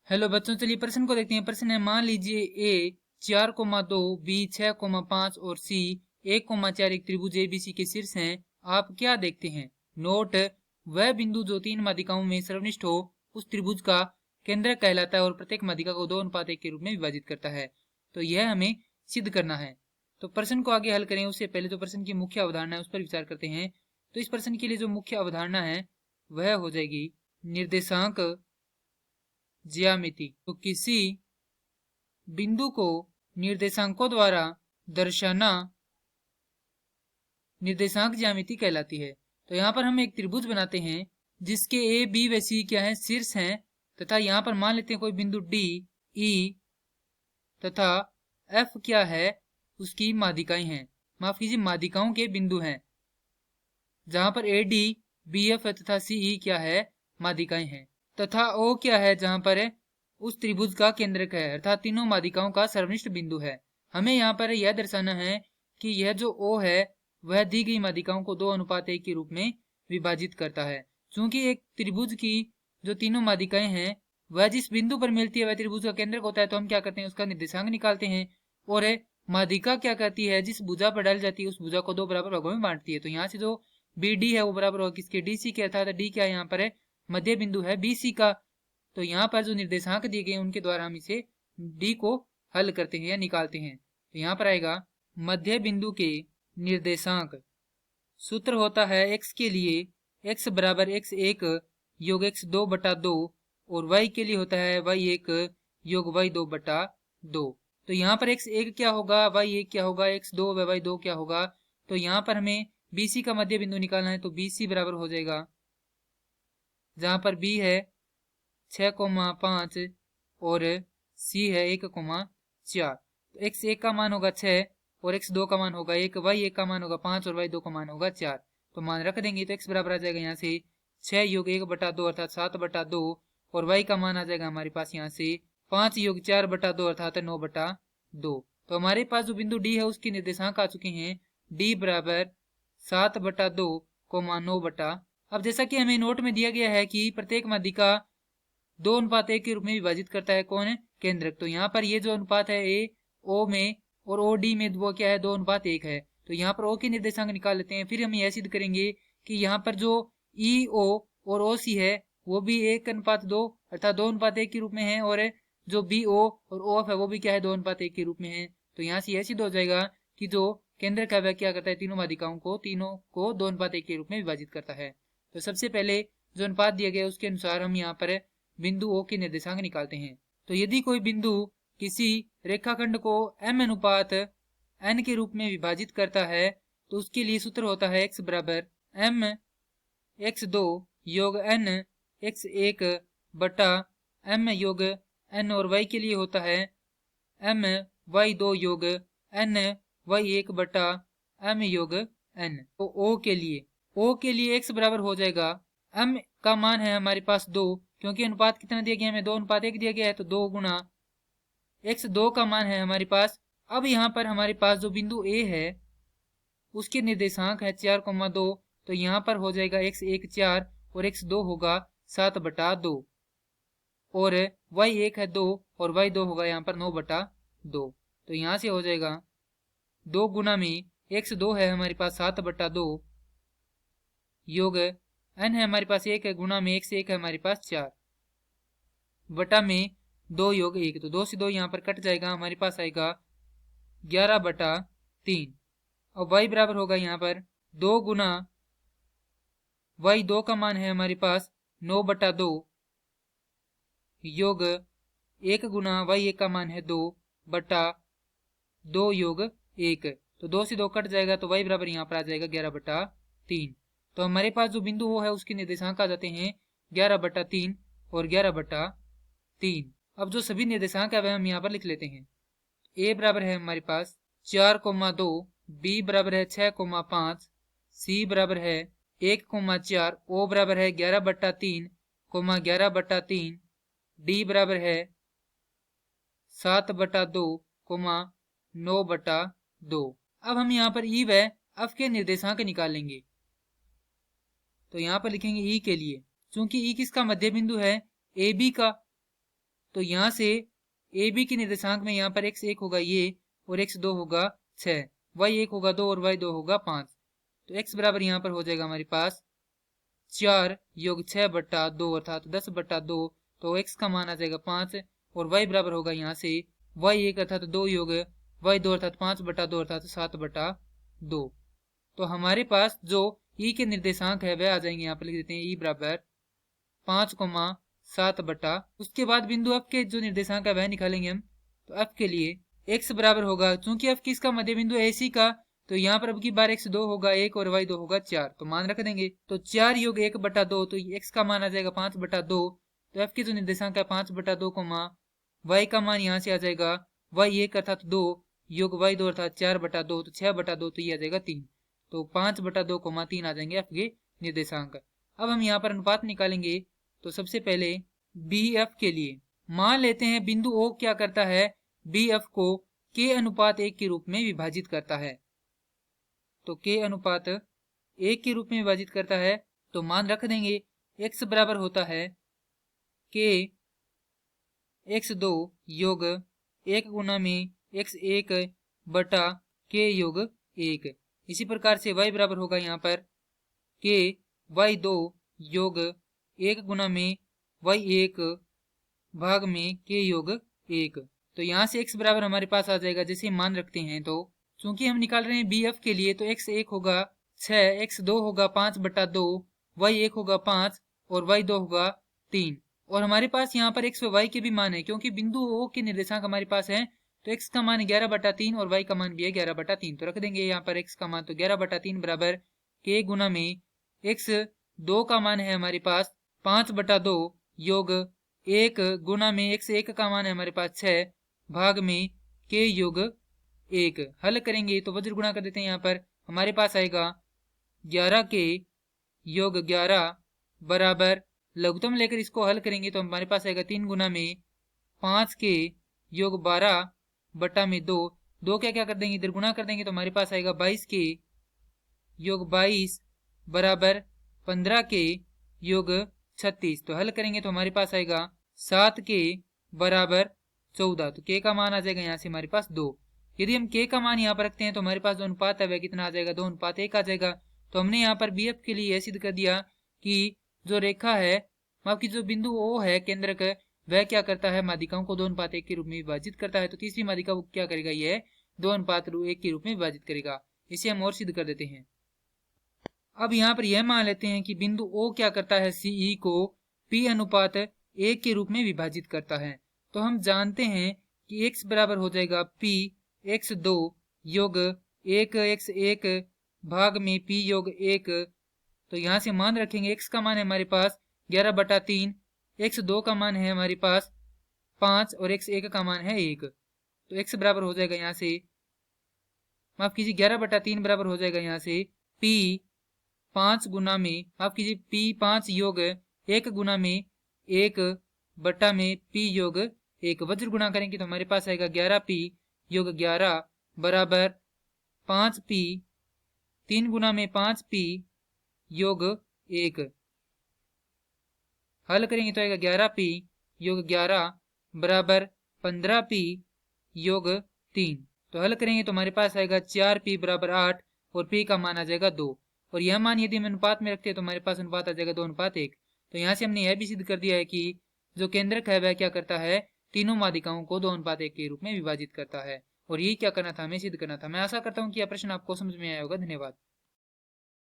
Hello बच्चों, चलिए प्रश्न को देखते हैं। प्रश्न है, मान लीजिए ए 4,2, बी 6,5 और सी 1,4 एक त्रिभुज एबीसी के शीर्ष हैं। आप क्या देखते हैं? नोट: वह बिंदु जो तीन माध्यिकाओं में सर्वनिष्ठ हो उस त्रिभुज का केंद्रक कहलाता है और प्रत्येक माध्यिका को 2:1 के रूप में विभाजित करता है। तो यह हमें सिद्ध करना है। तो प्रश्न को आगे हल करें उससे पहले जो प्रश्न की मुख्य अवधारणा है उस पर विचार करते हैं। तो इस प्रश्न के लिए जो मुख्य अवधारणा है वह हो जाएगी निर्देशांक ज्यामिति। तो किसी बिंदु को निर्देशांकों द्वारा दर्शाना निर्देशांक ज्यामिति कहलाती है। तो यहाँ पर हम एक त्रिभुज बनाते हैं जिसके ए बी व सी क्या है, शीर्ष हैं, तथा यहाँ पर मान लेते हैं कोई बिंदु डी ई तथा एफ क्या है, उसकी माध्यिकाएं हैं। माफ कीजिए, माध्यिकाओं के बिंदु हैं, जहां पर ए डी बी एफ तथा सी ई क्या है, माध्यिकाएं हैं। तथा ओ क्या है, जहां पर उस त्रिभुज का केंद्रक है, अर्थात तीनों माध्यिकाओं का सर्वनिष्ठ बिंदु है। हमें यहाँ पर यह दर्शाना है कि यह जो ओ है वह दी गई माध्यिकाओं को 2:1 के रूप में विभाजित करता है। चूंकि एक त्रिभुज की जो तीनों माध्यिकाएं हैं वह जिस बिंदु पर मिलती है वह त्रिभुज का केंद्रक होता है, तो हम क्या करते हैं, उसका निर्देशांक निकालते हैं। और माध्यिका क्या करती है, जिस भुजा पर डाली जाती है उस भुजा को 2 बराबर भागों में बांटती है। तो यहाँ से जो बी डी है वो बराबर होगा किसके, डी सी के, अर्थात डी क्या है, यहाँ पर मध्य बिंदु है बी सी का। तो यहाँ पर जो निर्देशांक दिए गए उनके द्वारा हम इसे डी को हल करते हैं या निकालते हैं। तो यहाँ पर आएगा मध्य बिंदु के निर्देशांक। सूत्र होता है x के लिए x बराबर x1 योग x2/2 और y के लिए होता है y1 योग y2/2। तो यहाँ पर x1 क्या होगा, y1 क्या होगा, x2 व y2 क्या होगा। तो यहाँ पर हमें BC का मध्य बिंदु निकालना है। तो BC बराबर हो जाएगा, जहां पर B है 6,5 और C है 1,4। तो x1 का मान होगा 6 और x2 का मान होगा 1, y1 का मान होगा 5 और y2 का मान होगा 4। तो मान रख देंगे तो x बराबर आ जाएगा यहाँ से 6 योग 1/2 अर्थात 7/2 और y का मान आ जाएगा हमारे पास यहाँ से 5 योग 4/2 अर्थात 9/2। तो हमारे पास जो बिंदु D है उसके निर्देशांक आ चुके हैं। D बराबर 7/2, 9/। अब जैसा कि हमें नोट में दिया गया है कि प्रत्येक माध्यिका 2:1 के रूप में विभाजित करता है, कौन है, केंद्रक। तो यहाँ पर ये जो अनुपात है ए ओ में और ओ डी में वो क्या है, 2:1 है। तो यहाँ पर ओ के निर्देशांक निकाल लेते हैं। फिर हम यह सिद्ध करेंगे कि यहाँ पर जो ई ओ और ओ सी है वो भी 1:2 अर्थात 2:1 के रूप में है, और जो बी ओ और ओ एफ है वो भी क्या है, 2:1 के रूप में है। तो यहाँ से यह सिद्ध हो जाएगा कि जो केंद्रक है वह क्या करता है, तीनों माध्यिकाओं को 2:1 के रूप में विभाजित करता है। तो सबसे पहले जो अनुपात दिया गया उसके अनुसार हम यहाँ पर बिंदु ओ के निर्देशांक निकालते हैं। तो यदि कोई बिंदु किसी रेखाखंड को m अनुपात n के रूप में विभाजित करता है तो उसके लिए सूत्र होता है x बराबर m x2 योग n x1 बटा m योग n, और y के लिए होता है m y2 योग n y1 बटा m योग n। तो o के लिए x बराबर हो जाएगा, m का मान है हमारे पास 2, क्योंकि अनुपात कितना दिया गया है, हमें 2:1 दिया गया है, तो 2 गुना x2 का मान है हमारे पास। अब यहाँ पर हमारे पास जो बिंदु A है उसके निर्देशांक है 4,2, तो यहाँ पर हो जाएगा x1 4 और x2 होगा 7/2 और y1 है 2 और y2 होगा यहाँ पर 9/2। तो यहाँ से हो जाएगा 2 गुना में x2 है हमारे पास 7/2 योग n है हमारे पास 1 है, गुना में x1 है हमारे पास 4 बटा में 2 योग 1। तो 2 से 2 यहाँ पर कट जाएगा, हमारे पास आएगा 11/3। और y बराबर होगा यहाँ पर 2 गुना y2 का मान है हमारे पास 9/2 योग 1 गुना y1 का मान है 2/2 योग 1। तो 2 से 2 कट जाएगा तो y बराबर यहाँ पर आ जाएगा 11/3। तो हमारे पास जो बिंदु वो है उसके निर्देशांक आ जाते हैं 11/3 और 11/3। अब जो सभी निर्देशांक है वह हम यहाँ पर लिख लेते हैं। a बराबर है हमारे पास 4,2, b बराबर है 6,5, c बराबर है 1,4, o बराबर है 11/3, 11/3, d बराबर है 7/2, 9/2। अब हम यहाँ पर e व f के निर्देशांक निकालेंगे। तो यहाँ पर लिखेंगे e के लिए, चूंकि e किसका मध्य बिंदु है, ab का, तो यहाँ से ए बी के निर्देशांक में यहाँ पर x 1 होगा ये और x 2 होगा 6, y 1 होगा 2 और y 2 होगा 5। तो x बराबर यहाँ पर हो जाएगा हमारे पास 4 योग 6 बट्टा 2 अर्थात 10 बट्टा 2। तो x का मान आ जाएगा 5 और y बराबर होगा यहाँ से y 1 अर्थात 2 योग y 2 अर्थात 5 बट्टा 2 अर्थात 7 बट्टा 2। तो हमारे पास जो e के निर्देशांक है वह आ जाएंगे, यहाँ पर लिख देते हैं e बराबर 5,7 बट्टा, उसके बाद बिंदु f के जो निर्देशांक है वह निकालेंगे हम। तो f के लिए x बराबर होगा, चूंकि f किसका मध्य बिंदु AC का, तो यहाँ पर अब की बार x 2 होगा 1 और y 2 होगा 4, तो मान रख देंगे। तो 4 योग 1 बटा 2, तो x का मान आ जाएगा 5 बटा 2। तो f के जो निर्देशांक है 5 बटा 2 y का मान यहाँ से आ जाएगा y 1 अर्थात 2 योग y 2 अर्थात 4 बटा 2, तो 6 बटा 2, तो ये आ जाएगा 3। तो 5 बटा 2 3 आ जाएंगे f के निर्देशांक। अब हम यहाँ पर अनुपात निकालेंगे। तो सबसे पहले BF के लिए मान लेते हैं बिंदु O क्या करता है, BF को K अनुपात 1 के रूप में विभाजित करता है। तो K अनुपात 1 के रूप में विभाजित करता है, तो मान रख देंगे x बराबर होता है K x2 योग 1 गुना में x1 बटा K योग 1। इसी प्रकार से y बराबर होगा यहाँ पर K y2 योग 1 गुना में y1 भाग में K योग 1। तो यहाँ से x बराबर हमारे पास आ जाएगा, जैसे मान रखते हैं तो चूंकि हम निकाल रहे हैं BF के लिए, तो x1 होगा 6, x2 होगा 5 बटा 2, y1 होगा 5 और y2 होगा 3। और हमारे पास यहाँ पर x व y के भी मान है, क्योंकि बिंदु O के निर्देशांक हमारे पास है। तो x का मान 11 बटा 3 और y का मान भी है 11 बटा 3। तो रख देंगे यहाँ पर x का मान, तो 11 बटा 3 बराबर K गुना में x2 का मान है हमारे पास 5 बटा 2 योग 1 गुना में x1 का मान है हमारे पास 6 भाग में K योग 1। हल करेंगे तो वज्र गुणा कर देते हैं, यहाँ पर हमारे पास आएगा 11K योग 11 बराबर लघुत्तम लेकर इसको हल करेंगे तो हमारे पास आएगा 3 गुना में 5K योग 12 बटा में 2। 2 क्या कर देंगे, इधर गुणा कर देंगे तो हमारे पास आएगा 22K योग 22 बराबर 15K योग 36। तो हल करेंगे तो हमारे पास आएगा 7K बराबर 14। तो K का मान आ जाएगा यहाँ से हमारे पास 2। यदि हम K का मान यहाँ पर रखते हैं तो हमारे पास जो अनुपात है वह कितना आ जाएगा, 2:1 आ जाएगा। तो हमने यहाँ पर BF के लिए यह सिद्ध कर दिया कि जो रेखा है, माफ की जो बिंदु O है केंद्रक, वह क्या करता है, माध्यिकाओं को 2:1 के रूप में विभाजित करता है। तो तीसरी माध्यिका को क्या करेगा, यह 2:1 के रूप में विभाजित करेगा। इसे हम और सिद्ध कर देते हैं। अब यहाँ पर यह मान लेते हैं कि बिंदु O क्या करता है, CE को P अनुपात 1 के रूप में विभाजित करता है। तो हम जानते हैं कि x बराबर हो जाएगा P x2 योग 1 x1 भाग में P योग 1। तो यहाँ से मान रखेंगे x का मान है हमारे पास 11 बटा 3, x2 का मान है हमारे पास 5 और x1 का मान है 1। तो x बराबर हो जाएगा यहाँ से, माफ कीजिए 11 बटा 3 बराबर हो जाएगा यहाँ से P 5 गुना में, माफ कीजिए P 5 योग 1 गुना में 1 बटा में P योग 1। वज्र गुणा करेंगे तो हमारे पास आएगा 11P योग 11 बराबर 5P 3 गुना में 5P योग 1। हल करेंगे तो आएगा 11P योग 11 बराबर 15P योग 3। तो हल करेंगे तो हमारे पास आएगा 4P बराबर 8 और P का मान आ जाएगा 2। और यह मान यदि हम अनुपात में रखते हैं तो हमारे पास अनुपात आ जाएगा 2:1। तो यहाँ से हमने यह भी सिद्ध कर दिया है कि जो केंद्रक है वह क्या करता है, तीनों माध्यिकाओं को 2:1 के रूप में विभाजित करता है। और यही क्या करना था, हमें सिद्ध करना था। मैं आशा करता हूँ कि यह प्रश्न आपको समझ में आया होगा। धन्यवाद।